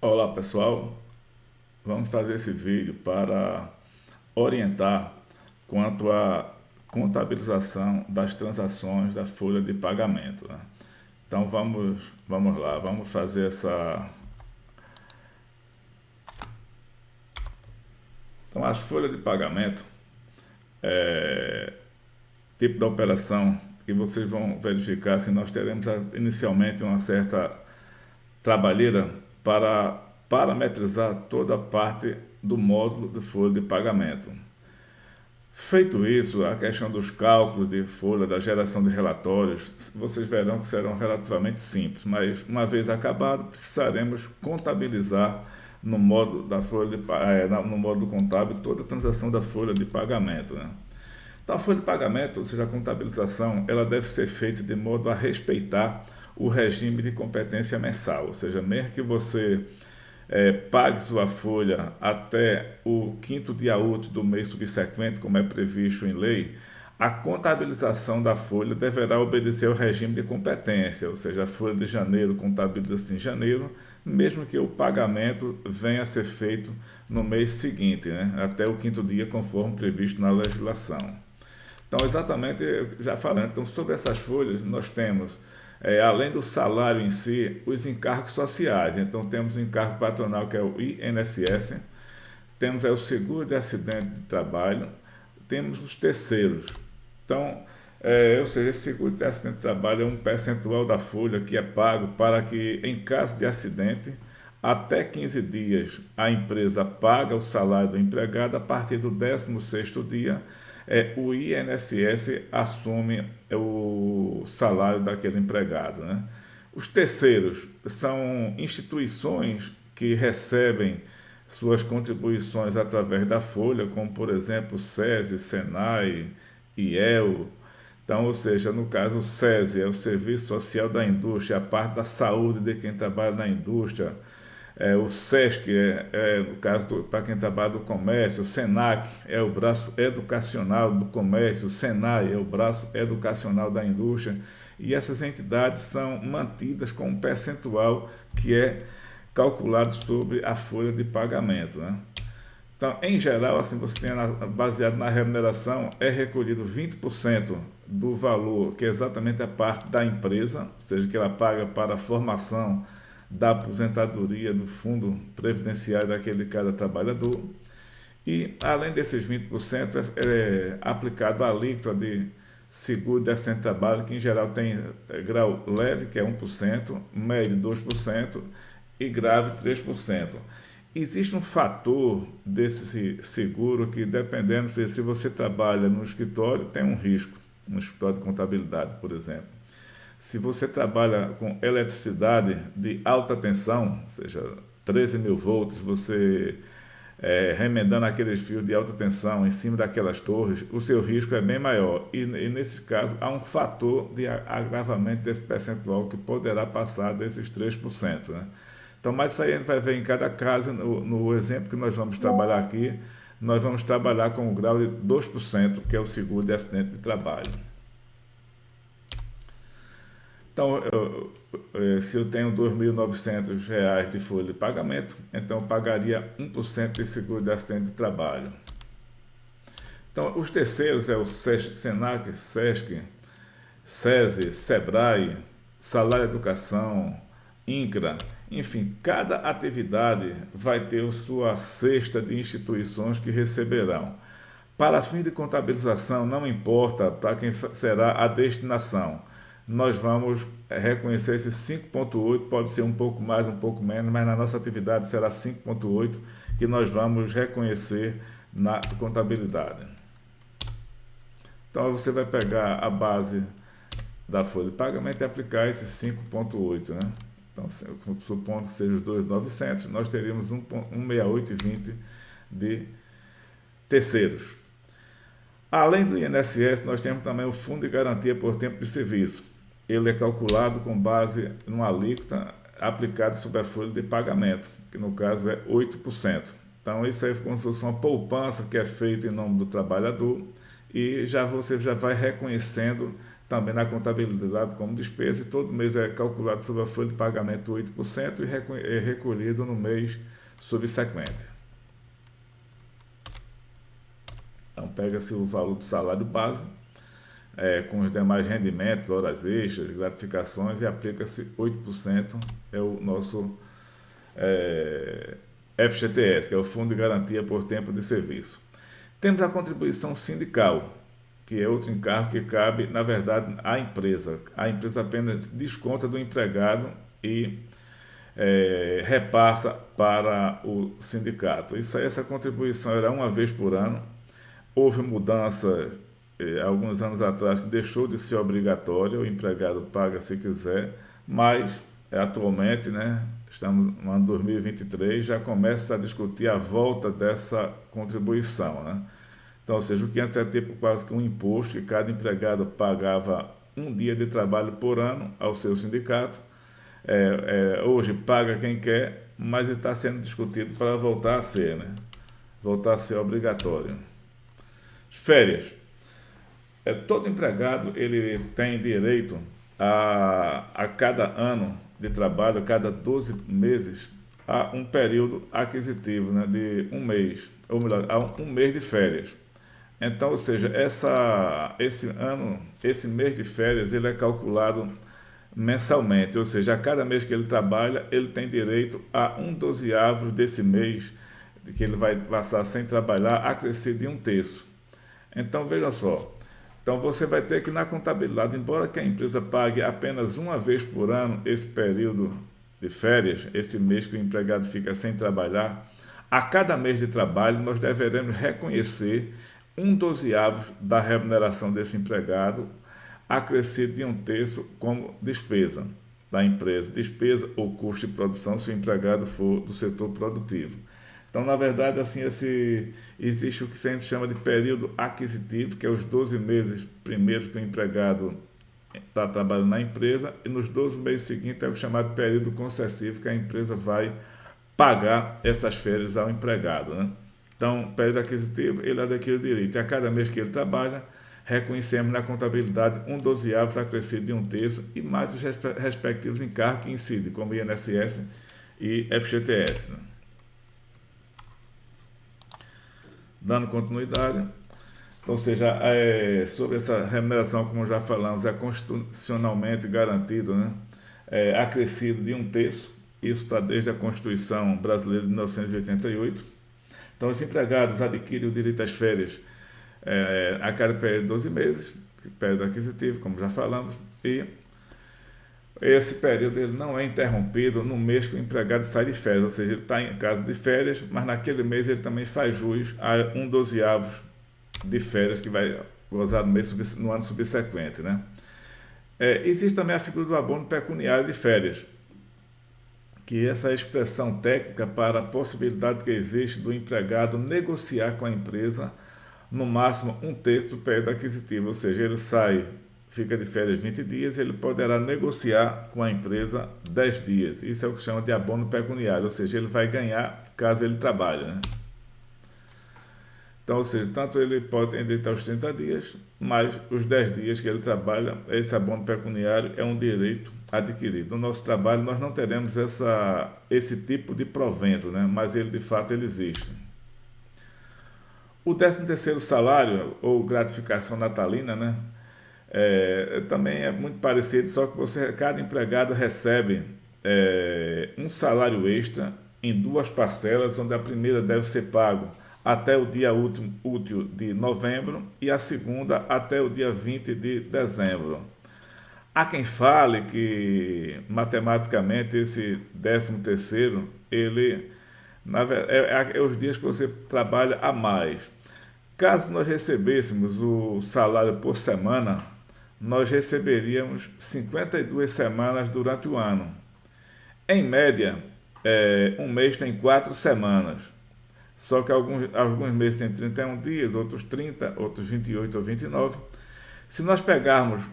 Olá pessoal, vamos fazer esse vídeo para orientar quanto à contabilização das transações da folha de pagamento, né? Então vamos lá, vamos fazer essa. Então as folhas de pagamento, tipo da operação que vocês vão verificar se nós teremos inicialmente uma certa trabalheira para parametrizar toda a parte do módulo de folha de pagamento. Feito isso, a questão dos cálculos de folha, da geração de relatórios, vocês verão que serão relativamente simples, mas uma vez acabado, precisaremos contabilizar no módulo da folha no módulo contábil toda a transação da folha de pagamento, né? Então, a folha de pagamento, ou seja, a contabilização, ela deve ser feita de modo a respeitar o regime de competência mensal, ou seja, mesmo que você pague sua folha até o quinto dia útil do mês subsequente, como é previsto em lei, a contabilização da folha deverá obedecer ao regime de competência, ou seja, a folha de janeiro contabiliza-se em janeiro, mesmo que o pagamento venha a ser feito no mês seguinte, né, até o quinto dia, conforme previsto na legislação. Então, exatamente, já falando, então, sobre essas folhas, nós temos, além do salário em si, os encargos sociais. Então, temos o encargo patronal, que é o INSS, temos o seguro de acidente de trabalho, temos os terceiros. Então, ou seja, esse seguro de acidente de trabalho é um percentual da folha que é pago para que, em caso de acidente, até 15 dias a empresa paga o salário do empregado, a partir do 16º dia o INSS assume o salário daquele empregado, né? Os terceiros são instituições que recebem suas contribuições através da folha, como por exemplo SESI, SENAI, IEL. Então, ou seja, no caso o SESI é o Serviço Social da Indústria, a parte da saúde de quem trabalha na indústria. O SESC no caso para quem trabalha do comércio, o SENAC é o braço educacional do comércio, o SENAI é o braço educacional da indústria, e essas entidades são mantidas com um percentual que é calculado sobre a folha de pagamento, né? Então, em geral, assim, você tem baseado na remuneração, é recolhido 20% do valor, que é exatamente a parte da empresa, ou seja, que ela paga para a formação da aposentadoria do fundo previdenciário daquele cada trabalhador. E, além desses 20%, é aplicado a alíquota de seguro de acidente de trabalho, que em geral tem grau leve, que é 1%, médio 2% e grave 3%. Existe um fator desse seguro que, dependendo se você trabalha no escritório, tem um risco, no escritório de contabilidade, por exemplo. Se você trabalha com eletricidade de alta tensão, ou seja, 13 mil volts, você remendando aqueles fios de alta tensão em cima daquelas torres, o seu risco é bem maior. E nesse caso, há um fator de agravamento desse percentual que poderá passar desses 3%, né? Então, mas isso aí a gente vai ver em cada caso, no exemplo que nós vamos trabalhar aqui, nós vamos trabalhar com o grau de 2%, que é o seguro de acidente de trabalho. Então, se eu tenho R$ 2.900 de folha de pagamento, então eu pagaria 1% de seguro de acidente de trabalho. Então, os terceiros é o SENAC, SESC, SESI, SEBRAE, Salário Educação, INCRA, enfim, cada atividade vai ter sua cesta de instituições que receberão. Para fim de contabilização, não importa para quem será a destinação. Nós vamos reconhecer esse 5,8, pode ser um pouco mais, um pouco menos, mas na nossa atividade será 5,8 que nós vamos reconhecer na contabilidade. Então você vai pegar a base da folha de pagamento e aplicar esse 5,8, né? Então, supondo que seja os 2.900, nós teríamos 168,20 de terceiros. Além do INSS, nós temos também o Fundo de Garantia por Tempo de Serviço. Ele é calculado com base numa alíquota aplicada sobre a folha de pagamento, que no caso é 8%. Então, isso aí é como se fosse uma poupança que é feita em nome do trabalhador e você já vai reconhecendo também na contabilidade como despesa, e todo mês é calculado sobre a folha de pagamento 8% e é recolhido no mês subsequente. Então, pega-se o valor do salário base, com os demais rendimentos, horas extras, gratificações, e aplica-se 8%, é o nosso FGTS, que é o Fundo de Garantia por Tempo de Serviço. Temos a contribuição sindical, que é outro encargo que cabe, na verdade, à empresa. A empresa apenas desconta do empregado e repassa para o sindicato. Essa contribuição era uma vez por ano. Houve mudança alguns anos atrás que deixou de ser obrigatória, o empregado paga se quiser, mas atualmente, né, estamos no ano 2023, já começa a discutir a volta dessa contribuição, né? Então, ou seja, o que antes era tipo quase que um imposto que cada empregado pagava um dia de trabalho por ano ao seu sindicato, hoje paga quem quer, mas está sendo discutido para voltar a ser, né? Voltar a ser obrigatório. Férias. Todo empregado ele tem direito a cada ano de trabalho, a cada 12 meses, a um período aquisitivo, né, de um mês, ou melhor, a um mês de férias. Então, ou seja, esse mês de férias, ele é calculado mensalmente, ou seja, a cada mês que ele trabalha, ele tem direito a um dozeavo desse mês que ele vai passar sem trabalhar, acrescido de um terço. Então, veja só, então você vai ter que na contabilidade, embora que a empresa pague apenas uma vez por ano esse período de férias, esse mês que o empregado fica sem trabalhar, a cada mês de trabalho nós deveremos reconhecer um dozeavo da remuneração desse empregado, acrescido de um terço como despesa da empresa, despesa ou custo de produção se o empregado for do setor produtivo. Então, na verdade, assim, existe o que a gente chama de período aquisitivo, que é os 12 meses primeiros que o empregado está trabalhando na empresa, e nos 12 meses seguintes é o chamado período concessivo, que a empresa vai pagar essas férias ao empregado, né? Então, período aquisitivo, ele adquire o direito. E a cada mês que ele trabalha, reconhecemos na contabilidade um dozeavo acrescido de um terço e mais os respectivos encargos que incidem, como INSS e FGTS, né? Dando continuidade, ou seja, sobre essa remuneração, como já falamos, é constitucionalmente garantido, né? Acrescido de um terço, isso está desde a Constituição Brasileira de 1988. Então, os empregados adquirem o direito às férias a cada período de 12 meses, período aquisitivo, como já falamos, e esse período ele não é interrompido no mês que o empregado sai de férias, ou seja, ele está em casa de férias, mas naquele mês ele também faz jus a um dozeavo de férias que vai gozar no ano subsequente, né? Existe também a figura do abono pecuniário de férias, que essa é a expressão técnica para a possibilidade que existe do empregado negociar com a empresa no máximo um terço do período aquisitivo, ou seja, ele fica de férias 20 dias, ele poderá negociar com a empresa 10 dias. Isso é o que chama de abono pecuniário, ou seja, ele vai ganhar caso ele trabalhe, né? Então, ou seja, tanto ele pode endireitar os 30 dias, mais os 10 dias que ele trabalha, esse abono pecuniário é um direito adquirido. No nosso trabalho, nós não teremos esse tipo de provento, né? Mas ele, de fato, ele existe. O 13º salário, ou gratificação natalina, né? Também é muito parecido, só que cada empregado recebe um salário extra em duas parcelas, onde a primeira deve ser pago até o dia útil de novembro e a segunda até o dia 20 de dezembro. Há quem fale que matematicamente esse 13º, ele é os dias que você trabalha a mais. Caso nós recebêssemos o salário por semana, nós receberíamos 52 semanas durante o ano. Em média, um mês tem 4 semanas. Só que alguns meses têm 31 dias, outros 30, outros 28 ou 29. Se nós pegarmos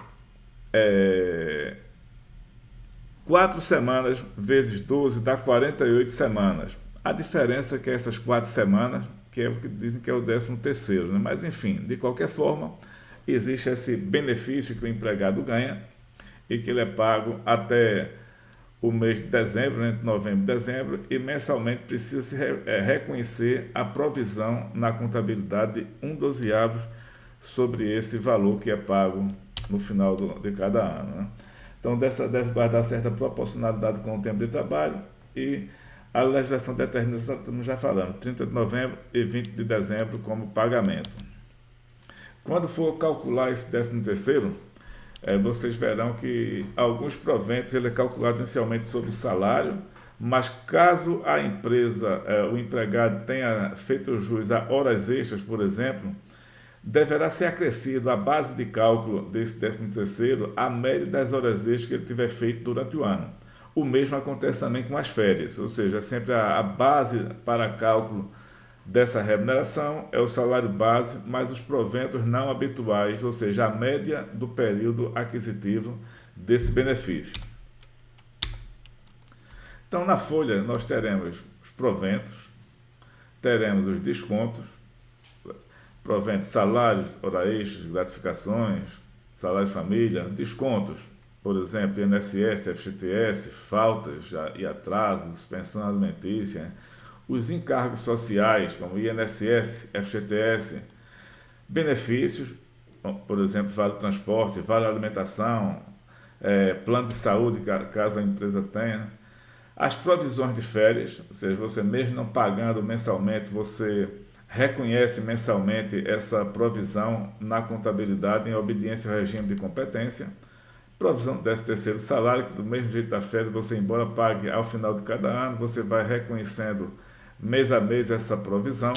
4 semanas vezes 12 dá 48 semanas. A diferença é que essas 4 semanas, que é o que dizem que é o 13º, né? Mas enfim, de qualquer forma, existe esse benefício que o empregado ganha e que ele é pago até o mês de dezembro, entre novembro e dezembro, e mensalmente precisa se reconhecer a provisão na contabilidade de 1/12 sobre esse valor que é pago no final de cada ano, né? Então, deve guardar certa proporcionalidade com o tempo de trabalho e a legislação determina, estamos já falando, 30 de novembro e 20 de dezembro como pagamento. Quando for calcular esse 13º, vocês verão que alguns proventos ele é calculado inicialmente sobre o salário, mas caso a empresa, o empregado tenha feito jus a horas extras, por exemplo, deverá ser acrescido à base de cálculo desse 13º a média das horas extras que ele tiver feito durante o ano. O mesmo acontece também com as férias, ou seja, sempre a base para cálculo dessa remuneração é o salário base, mais os proventos não habituais, ou seja, a média do período aquisitivo desse benefício. Então, na folha, nós teremos os proventos, teremos os descontos, proventos, salários, hora extras, gratificações, salário de família, descontos, por exemplo, INSS, FGTS, faltas e atrasos, suspensão alimentícia, os encargos sociais, como INSS, FGTS, benefícios, por exemplo, vale transporte, vale alimentação, plano de saúde, caso a empresa tenha, as provisões de férias, ou seja, você mesmo não pagando mensalmente, você reconhece mensalmente essa provisão na contabilidade em obediência ao regime de competência, provisão do 13º salário, que do mesmo jeito da férias, você embora pague ao final de cada ano, você vai reconhecendo mês a mês essa provisão.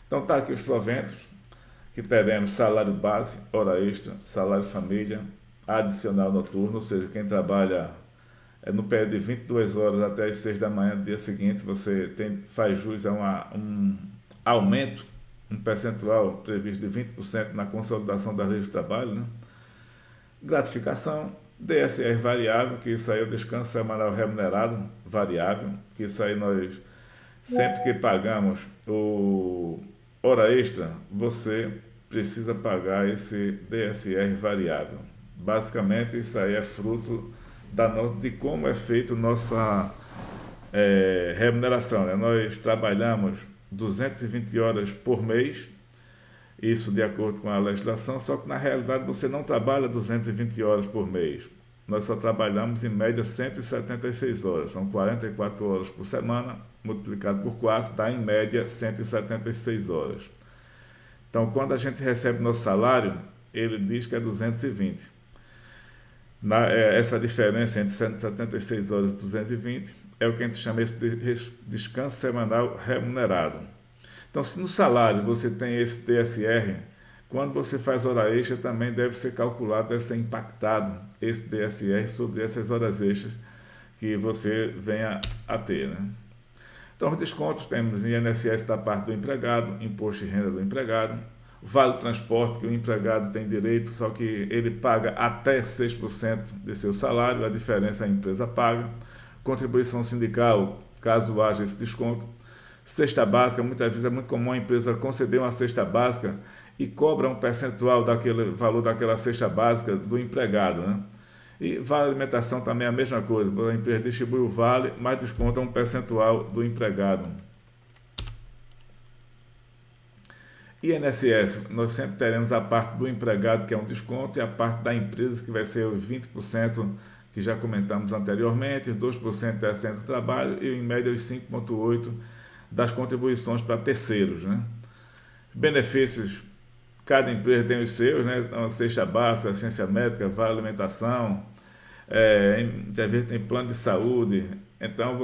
Então está aqui os proventos, que teremos salário base, hora extra, salário família, adicional noturno, ou seja, quem trabalha no período de 22 horas até as 6 da manhã do dia seguinte, você faz jus a um aumento, um percentual previsto de 20% na consolidação da lei do trabalho, né? Gratificação, DSR variável, que isso aí é o descanso semanal remunerado variável, que isso aí nós, sempre que pagamos o hora extra, você precisa pagar esse DSR variável. Basicamente, isso aí é fruto de como é feita nossa remuneração, né? Nós trabalhamos 220 horas por mês, isso de acordo com a legislação, só que na realidade você não trabalha 220 horas por mês. Nós só trabalhamos em média 176 horas, são 44 horas por semana, multiplicado por 4, dá em média 176 horas. Então, quando a gente recebe nosso salário, ele diz que é 220. Essa diferença entre 176 horas e 220 é o que a gente chama de descanso semanal remunerado. Então, se no salário você tem esse DSR, quando você faz hora extra também deve ser calculado, deve ser impactado esse DSR sobre essas horas extras que você venha a ter, né? Então, os descontos temos INSS da parte do empregado, imposto de renda do empregado, vale transporte que o empregado tem direito, só que ele paga até 6% de seu salário, a diferença a empresa paga, contribuição sindical, caso haja esse desconto, cesta básica, muitas vezes é muito comum a empresa conceder uma cesta básica e cobra um percentual daquele valor daquela cesta básica do empregado, né? E vale alimentação também é a mesma coisa, a empresa distribui o vale, mas desconta um percentual do empregado. INSS, nós sempre teremos a parte do empregado, que é um desconto, e a parte da empresa, que vai ser os 20%, que já comentamos anteriormente, os 2% é assento do trabalho e, em média, os 5,8% das contribuições para terceiros, né? Benefícios, cada empresa tem os seus, né? Então, cesta básica, ciência médica, vale alimentação, às vezes tem plano de saúde, então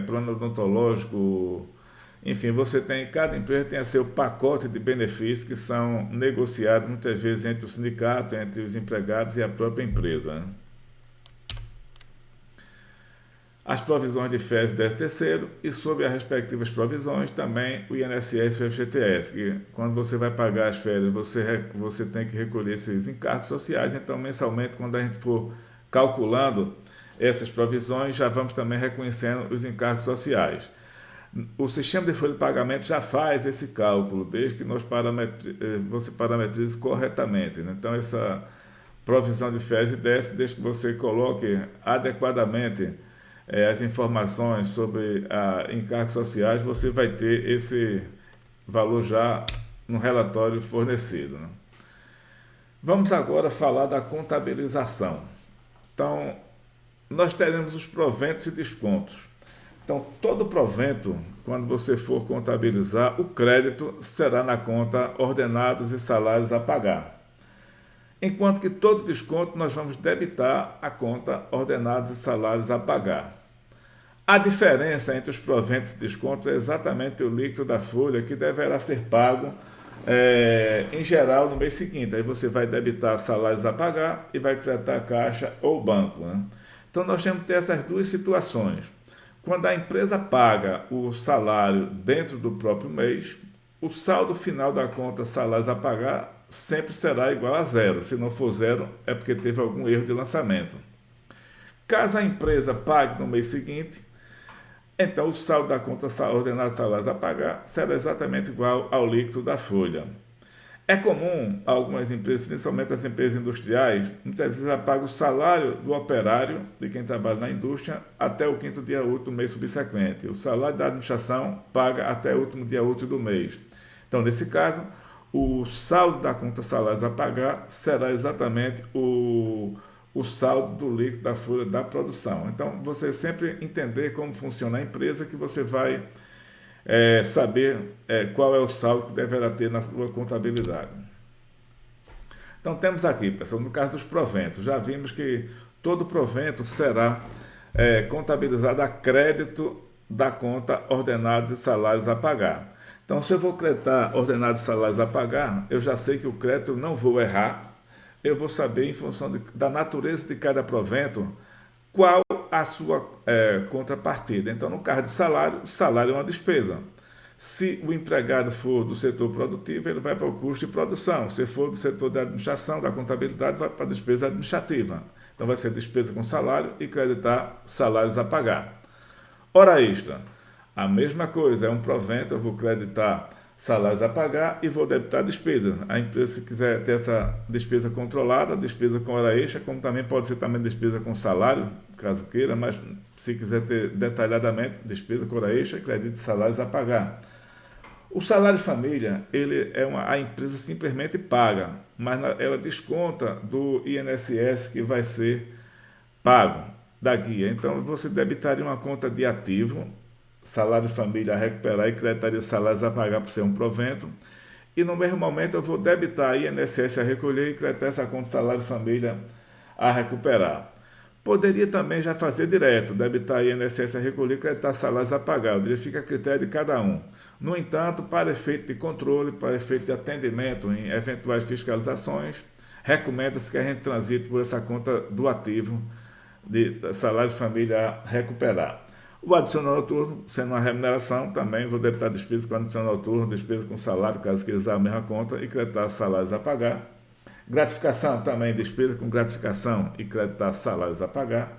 plano odontológico, enfim, cada empresa tem seu pacote de benefícios que são negociados muitas vezes entre o sindicato, entre os empregados e a própria empresa, né? As provisões de férias 13º e sobre as respectivas provisões também o INSS e o FGTS, que quando você vai pagar as férias você tem que recolher esses encargos sociais, então mensalmente quando a gente for calculando essas provisões já vamos também reconhecendo os encargos sociais. O sistema de folha de pagamento já faz esse cálculo, desde que você parametrize corretamente, né? Então, essa provisão de FES e DES, desde que você coloque adequadamente as informações sobre encargos sociais, você vai ter esse valor já no relatório fornecido, né? Vamos agora falar da contabilização. Então, nós teremos os proventos e descontos. Então, todo provento, quando você for contabilizar, o crédito será na conta ordenados e salários a pagar. Enquanto que todo desconto nós vamos debitar a conta ordenados e salários a pagar. A diferença entre os proventos e descontos é exatamente o líquido da folha que deverá ser pago em geral no mês seguinte. Aí você vai debitar salários a pagar e vai creditar a caixa ou banco, né? Então nós temos que ter essas duas situações. Quando a empresa paga o salário dentro do próprio mês, o saldo final da conta salários a pagar sempre será igual a zero. Se não for zero, é porque teve algum erro de lançamento. Caso a empresa pague no mês seguinte, então o saldo da conta ordenada salários a pagar será exatamente igual ao líquido da folha. É comum algumas empresas, principalmente as empresas industriais, muitas vezes pagam o salário do operário, de quem trabalha na indústria, até o quinto dia útil do mês subsequente. O salário da administração paga até o último dia útil do mês. Então, nesse caso, o saldo da conta salários a pagar será exatamente o saldo do líquido da folha da produção. Então, você sempre entender como funciona a empresa, que você vai saber qual é o saldo que deverá ter na sua contabilidade. Então, temos aqui, pessoal, no caso dos proventos, já vimos que todo provento será contabilizado a crédito da conta ordenados e salários a pagar. Então, se eu vou creditar ordenados e salários a pagar, eu já sei que o crédito não vou errar, eu vou saber, em função da natureza de cada provento, qual a sua contrapartida. Então, no caso de salário, o salário é uma despesa. Se o empregado for do setor produtivo, ele vai para o custo de produção. Se for do setor da administração, da contabilidade, vai para a despesa administrativa. Então, vai ser despesa com salário e creditar salários a pagar. Hora extra, a mesma coisa, é um provento, eu vou creditar salários a pagar e vou debitar despesa. A empresa, se quiser ter essa despesa controlada, despesa com hora extra, como também pode ser também despesa com salário, caso queira, mas se quiser ter detalhadamente, despesa com hora extra, crédito de salários a pagar. O salário família, a empresa simplesmente paga, mas ela desconta do INSS que vai ser pago da guia. Então, você debitaria uma conta de ativo, salário família a recuperar e creditaria salários a pagar por ser um provento. E no mesmo momento eu vou debitar INSS a recolher e creditar essa conta salário família a recuperar. Poderia também já fazer direto, debitar INSS a recolher e creditar salários a pagar. Eu diria que fica a critério de cada um. No entanto, para efeito de controle, para efeito de atendimento em eventuais fiscalizações, recomenda-se que a gente transite por essa conta do ativo de salário família a recuperar. O adicional noturno, sendo uma remuneração, também vou debitar despesa com adicional noturno, despesa com salário, caso queira usar a mesma conta, e creditar salários a pagar. Gratificação também, despesa com gratificação e creditar salários a pagar.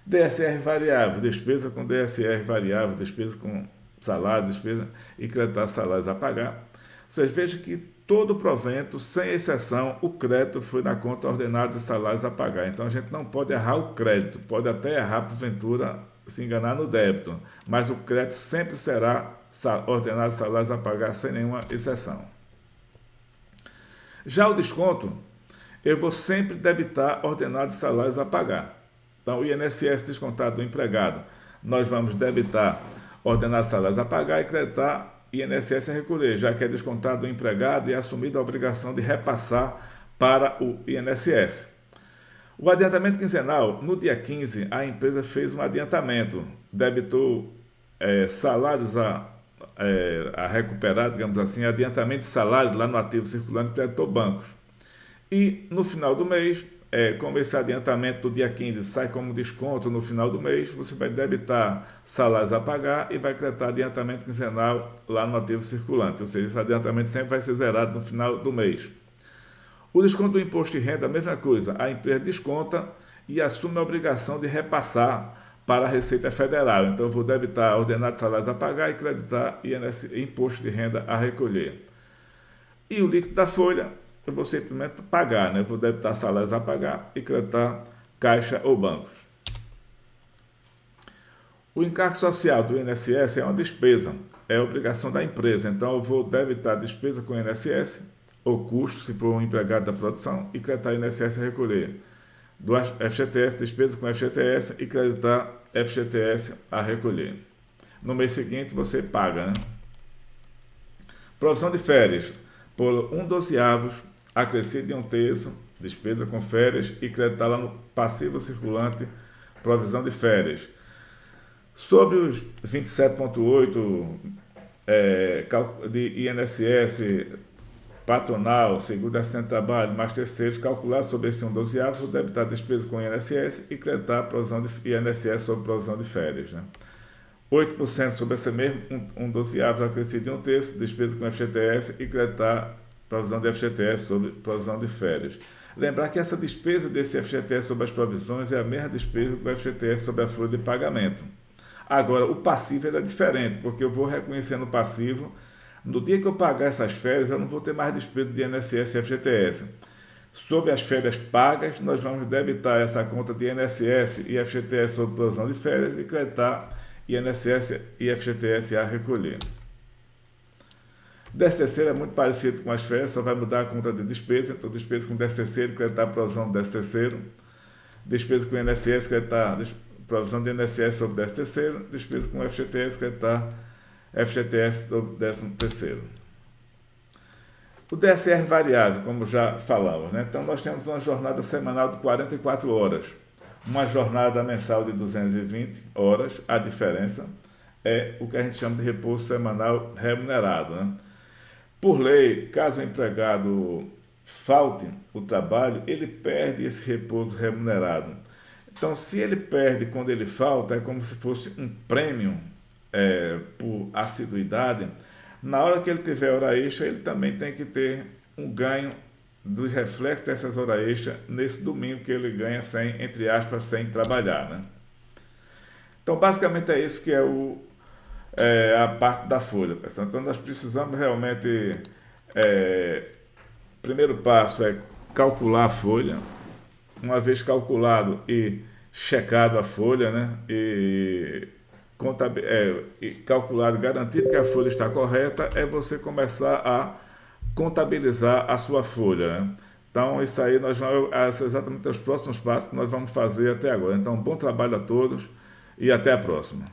DSR variável, despesa com DSR variável, despesa com salário, despesa e creditar salários a pagar. Vocês vejam que todo provento, sem exceção, o crédito foi na conta ordenada de salários a pagar. Então a gente não pode errar o crédito, pode até errar porventura, se enganar no débito, mas o crédito sempre será ordenado de salários a pagar sem nenhuma exceção. Já o desconto, eu vou sempre debitar ordenado de salários a pagar. Então, o INSS descontado do empregado, nós vamos debitar ordenado de salários a pagar e creditar INSS a recolher, já que é descontado do empregado e é assumida a obrigação de repassar para o INSS. O adiantamento quinzenal, no dia 15, a empresa fez um adiantamento, debitou salários a recuperar, digamos assim, adiantamento de salário lá no ativo circulante, creditou bancos. E no final do mês, como esse adiantamento do dia 15 sai como desconto no final do mês, você vai debitar salários a pagar e vai creditar adiantamento quinzenal lá no ativo circulante, ou seja, esse adiantamento sempre vai ser zerado no final do mês. O desconto do imposto de renda, a mesma coisa, a empresa desconta e assume a obrigação de repassar para a Receita Federal. Então, eu vou debitar ordenado de salários a pagar e creditar imposto de renda a recolher. E o líquido da folha, eu vou simplesmente pagar, né? Eu vou debitar salários a pagar e creditar caixa ou bancos. O encargo social do INSS é uma despesa, é obrigação da empresa. Então, eu vou debitar despesa com o INSS, ou custo, se for um empregado da produção, e creditar INSS a recolher. Do FGTS, despesa com FGTS e creditar FGTS a recolher. No mês seguinte, você paga, né? Provisão de férias, por 1/12, acrescido em 1/3, despesa com férias e creditar lá no passivo circulante, provisão de férias. Sobre os 27,8 de INSS, patronal, seguro assistente de trabalho, mais terceiros, calcular sobre esse 1/12, vou debitar despesa com INSS e creditar a provisão de INSS sobre provisão de férias, né? 8% sobre esse mesmo 1/12 acrescido em 1/3, despesa com FGTS e creditar provisão de FGTS sobre provisão de férias. Lembrar que essa despesa desse FGTS sobre as provisões é a mesma despesa do FGTS sobre a folha de pagamento. Agora, o passivo é diferente, porque eu vou reconhecer no passivo, no dia que eu pagar essas férias, eu não vou ter mais despesa de INSS e FGTS. Sobre as férias pagas, nós vamos debitar essa conta de INSS e FGTS sobre provisão de férias e creditar INSS e FGTS a recolher. 13º é muito parecido com as férias, só vai mudar a conta de despesa. Então, despesa com 13º, creditar a provisão do 13º. Despesa com INSS, creditar provisão de INSS sobre 13º. Despesa com FGTS, creditar FGTS sobre 13º. O DSR variável, como já falamos, né? Então, nós temos uma jornada semanal de 44 horas. Uma jornada mensal de 220 horas. A diferença é o que a gente chama de repouso semanal remunerado, né? Por lei, caso o empregado falte o trabalho, ele perde esse repouso remunerado. Então, se ele perde quando ele falta, é como se fosse um prêmio por assiduidade. Na hora que ele tiver hora extra, ele também tem que ter um ganho dos reflexos dessas horas extras nesse domingo que ele ganha sem, entre aspas, sem trabalhar, né? Então, basicamente é isso que é a parte da folha, pessoal. Então, nós precisamos realmente, primeiro passo é calcular a folha. Uma vez calculado e checado a folha, né? E calculado, garantido que a folha está correta, é você começar a contabilizar a sua folha, né? Então, isso aí nós vamos, exatamente os próximos passos que nós vamos fazer até agora. Então, bom trabalho a todos e até a próxima.